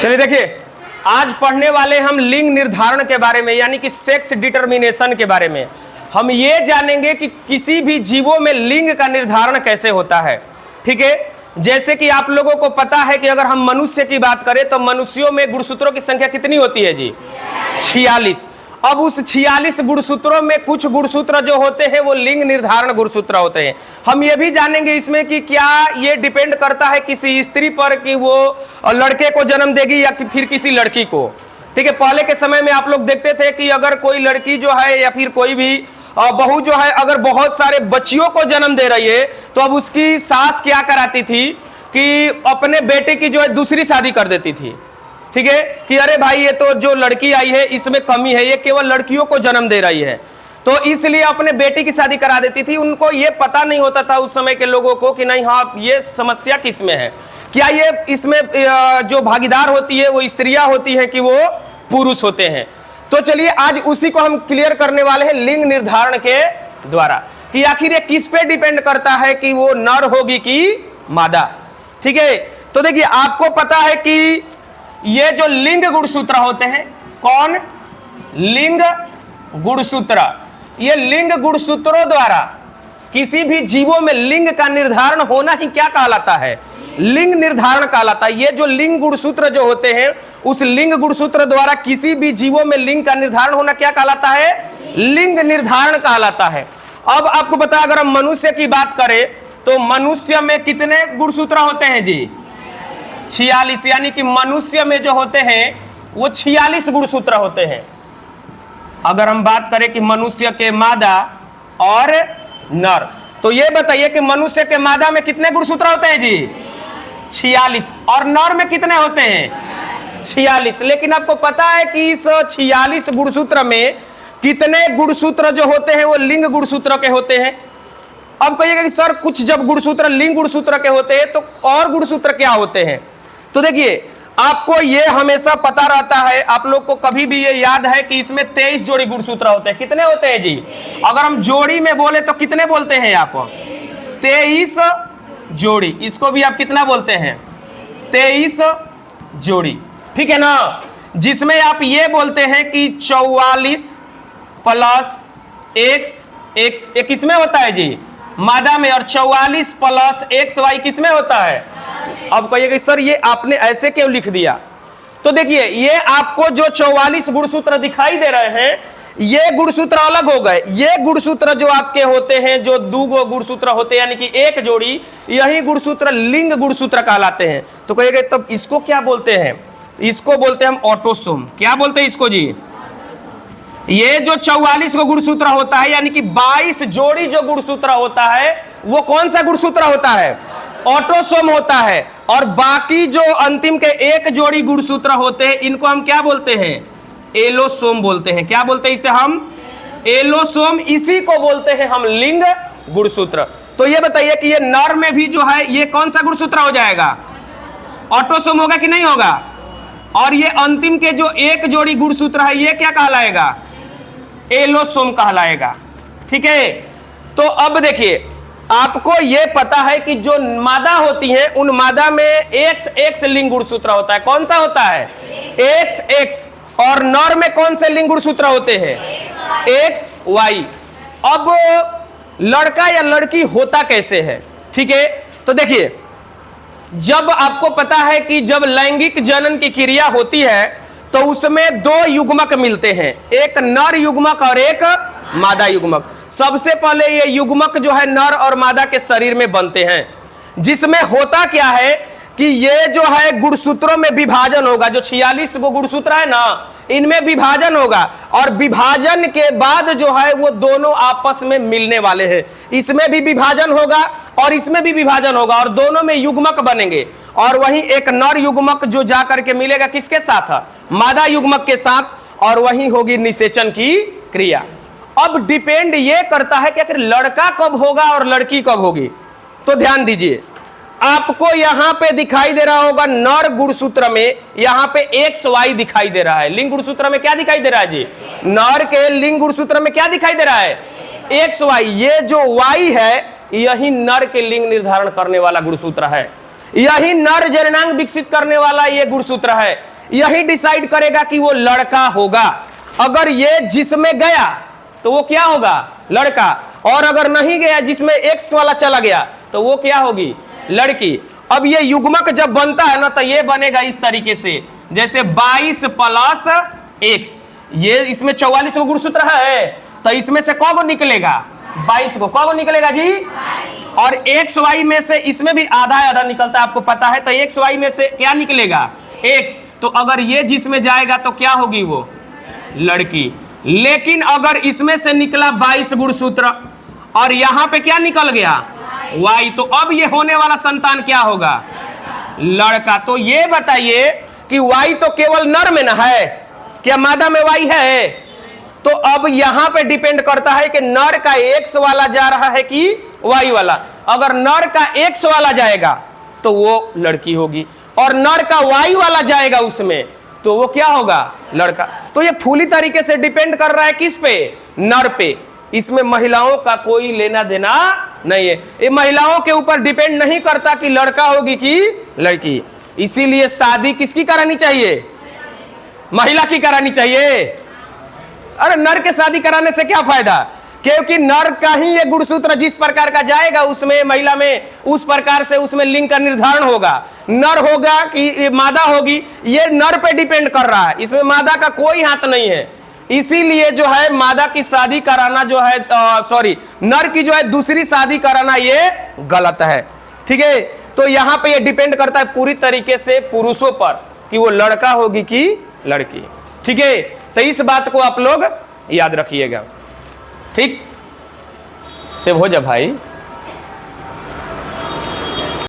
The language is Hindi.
चलिए देखिए, आज पढ़ने वाले हम लिंग निर्धारण के बारे में, यानी कि सेक्स डिटर्मिनेशन के बारे में। हम ये जानेंगे कि किसी भी जीवों में लिंग का निर्धारण कैसे होता है। ठीक है, जैसे कि आप लोगों को पता है कि अगर हम मनुष्य की बात करें तो मनुष्यों में गुणसूत्रों की संख्या कितनी होती है जी? 46। अब उस 46 गुणसूत्रों में कुछ गुणसूत्र जो होते हैं वो लिंग निर्धारण गुणसूत्र होते हैं। हम ये भी जानेंगे इसमें कि क्या ये डिपेंड करता है किसी स्त्री पर कि वो लड़के को जन्म देगी या फिर किसी लड़की को। ठीक है, पहले के समय में आप लोग देखते थे कि अगर कोई लड़की जो है या फिर कोई भी बहू जो है अगर बहुत सारे बच्चियों को जन्म दे रही है तो अब उसकी सास क्या कराती थी कि अपने बेटे की जो है दूसरी शादी कर देती थी। ठीक है, कि अरे भाई ये तो जो लड़की आई है इसमें कमी है, ये केवल लड़कियों को जन्म दे रही है, तो इसलिए अपने बेटे की शादी करा देती थी। उनको ये पता नहीं होता था उस समय के लोगों को कि नहीं, हाँ ये समस्या किस में है, क्या ये इसमें जो भागीदार होती है वो स्त्रियां होती हैं कि वो पुरुष होते हैं। तो चलिए आज उसी को हम क्लियर करने वाले हैं लिंग निर्धारण के द्वारा कि आखिर ये किस पे डिपेंड करता है कि वो नर होगी कि मादा। ठीक है, तो देखिए आपको पता है कि ये जो लिंग गुणसूत्र होते हैं, कौन? लिंग गुणसूत्र। ये लिंग गुणसूत्रों द्वारा किसी भी जीवों में लिंग का निर्धारण होना ही क्या कहलाता है? लिंग निर्धारण कहलाता है। ये जो लिंग गुणसूत्र जो होते हैं उस लिंग गुणसूत्र द्वारा किसी भी जीवों में लिंग का निर्धारण होना क्या कहलाता है? लिंग निर्धारण कहलाता है। अब आपको पता है अगर हम मनुष्य की बात करें तो मनुष्य में कितने गुणसूत्र होते हैं जी? 46। यानी कि मनुष्य में जो होते हैं वो 46 गुणसूत्र होते हैं। अगर हम बात करें कि मनुष्य के मादा और नर, तो ये बताइए कि मनुष्य के मादा में कितने गुणसूत्र होते हैं जी? 46। और नर में कितने होते हैं? 46। लेकिन आपको पता है कि इस 46 गुणसूत्र में कितने गुणसूत्र जो होते हैं वो लिंग गुणसूत्र के होते हैं। अब कहिएगा कि सर कुछ जब गुणसूत्र लिंग गुणसूत्र के होते हैं तो और गुणसूत्र क्या होते हैं? तो देखिए आपको ये हमेशा पता रहता है, आप लोग को कभी भी ये याद है कि इसमें 23 जोड़ी गुणसूत्र होते हैं। कितने होते हैं जी? अगर हम जोड़ी में बोले तो कितने बोलते हैं आप? 23 जोड़ी। इसको भी आप कितना बोलते हैं? 23 जोड़ी। ठीक है ना, जिसमें आप ये बोलते हैं कि 44 प्लस x किसमें होता है जी? मादा में। और 44 प्लस xy किसमें होता है? अब कहिएगा सर ये आपने ऐसे क्यों लिख दिया? तो देखिए ये आपको जो 44 गुणसूत्र दिखाई दे रहे हैं ये गुणसूत्र अलग हो गए। ये गुणसूत्र जो आपके होते हैं, जो दो गुणसूत्र होते हैं यानी कि एक जोड़ी, यही गुणसूत्र लिंग गुणसूत्र कहलाते हैं। तो कहिएगा तब इसको क्या बोलते हैं? इसको बोलते हैं हम ऑटोसोम। क्या बोलते हैं इसको जी? ये जो 44 को गुणसूत्र होता है यानी कि 22 जोड़ी जो गुणसूत्र होता है वो कौन सा गुणसूत्र होता है? ऑटोसोम होता है। और बाकी जो अंतिम के एक जोड़ी गुणसूत्र होते हैं इनको हम क्या बोलते हैं? एलोसोम बोलते हैं। क्या बोलते हैं इसे हम? एलोसोम। इसी को बोलते हैं हम लिंग गुणसूत्र। तो ये बताइए कि ये नर में भी जो है ये कौन सा गुणसूत्र हो जाएगा? ऑटोसोम होगा कि नहीं होगा? और ये अंतिम के जो एक जोड़ी गुणसूत्र है ये क्या कहलाएगा? एलोसोम कहलाएगा। ठीक है, तो अब देखिए आपको ये पता है कि जो मादा होती है उन मादा में XX लिंग गुणसूत्र होता है। कौन सा होता है? XX। और नर में कौन से लिंग गुणसूत्र होते हैं? XY। अब लड़का या लड़की होता कैसे है? ठीक है, तो देखिए जब आपको पता है कि जब लैंगिक जनन की क्रिया होती है तो उसमें दो युग्मक मिलते हैं, एक नर युग्मक और एक मादा युग्मक। सबसे पहले ये युग्मक जो है नर और मादा के शरीर में बनते हैं, जिसमें होता क्या है कि ये जो है गुणसूत्रों में विभाजन होगा। जो 46 को गुणसूत्र है ना, इनमें विभाजन होगा और विभाजन के बाद जो है वो दोनों आपस में मिलने वाले हैं। इसमें भी विभाजन होगा और इसमें भी विभाजन होगा और दोनों में युग्मक बनेंगे। और वहीं एक नर युग्मक जो जाकर के मिलेगा किसके साथ? मादा युग्मक के साथ। और वहीं होगी निषेचन की क्रिया। अब डिपेंड ये करता है कि आखिर लड़का कब होगा और लड़की कब होगी। तो ध्यान दीजिए, आपको यहां पे दिखाई दे रहा होगा नर गुणसूत्र में यहां पे XY दिखाई दे रहा है। लिंग गुणसूत्र में क्या दिखाई दे रहा है जी? नर के लिंग गुणसूत्र में क्या दिखाई दे रहा है? XY। ये जो Y है यही नर के लिंग निर्धारण करने वाला गुणसूत्र है। यही नर जननांग विकसित करने वाला ये गुणसूत्र है, यही डिसाइड करेगा कि वो लड़का होगा। अगर ये जिसमें गया तो वो क्या होगा, लड़का, और अगर नहीं गया, जिसमें एक्स वाला चला गया, तो वो क्या होगी, लड़की। अब ये युग्मक जब बनता है ना, तो ये बनेगा इस तरीके से, जैसे 22 प्लस एक्स, ये इसमें 44 को गुणसूत्र है, तो इसमें से कौन निकलेगा, 22 को, कौन निकलेगा जी, और एक्स वाई में से इसमें भी आधा आधा निकलता है, आपको पता है, तो एक्स वाई में से क्या निकलेगा, एक्स। तो अगर ये जिसमें जाएगा तो क्या होगी, वो लड़की। लेकिन अगर इसमें से निकला 22 गुणसूत्र और यहां पे क्या निकल गया, वाई, तो अब ये होने वाला संतान क्या होगा, लड़का। तो ये बताइए कि वाई तो केवल नर में ना है, क्या मादा में वाई है? तो अब यहां पे डिपेंड करता है कि नर का एक्स वाला जा रहा है कि वाई वाला। अगर नर का एक्स वाला जाएगा तो वो लड़की होगी, और नर का वाई वाला जाएगा उसमें तो वो क्या होगा, लड़का। तो ये फुली तरीके से डिपेंड कर रहा है किस पे, नर पे। इसमें महिलाओं का कोई लेना देना नहीं है, ये महिलाओं के ऊपर डिपेंड नहीं करता कि लड़का होगी कि लड़की। इसीलिए शादी किसकी करानी चाहिए, महिला की करानी चाहिए। अरे नर के शादी कराने से क्या फायदा, क्योंकि नर का ही ये गुणसूत्र जिस प्रकार का जाएगा उसमें, महिला में उस प्रकार से उसमें लिंग का निर्धारण होगा। नर होगा कि मादा होगी, ये नर पे डिपेंड कर रहा है, इसमें मादा का कोई हाथ नहीं है। इसीलिए जो है मादा की शादी कराना जो है, सॉरी, नर की जो है दूसरी शादी कराना ये गलत है, ठीक है। तो यहां पे ये डिपेंड करता है पूरी तरीके से पुरुषों पर कि वो लड़का होगी कि लड़की, ठीक है। तो इस बात को आप लोग याद रखिएगा, ठीक। सेव हो जा भाई।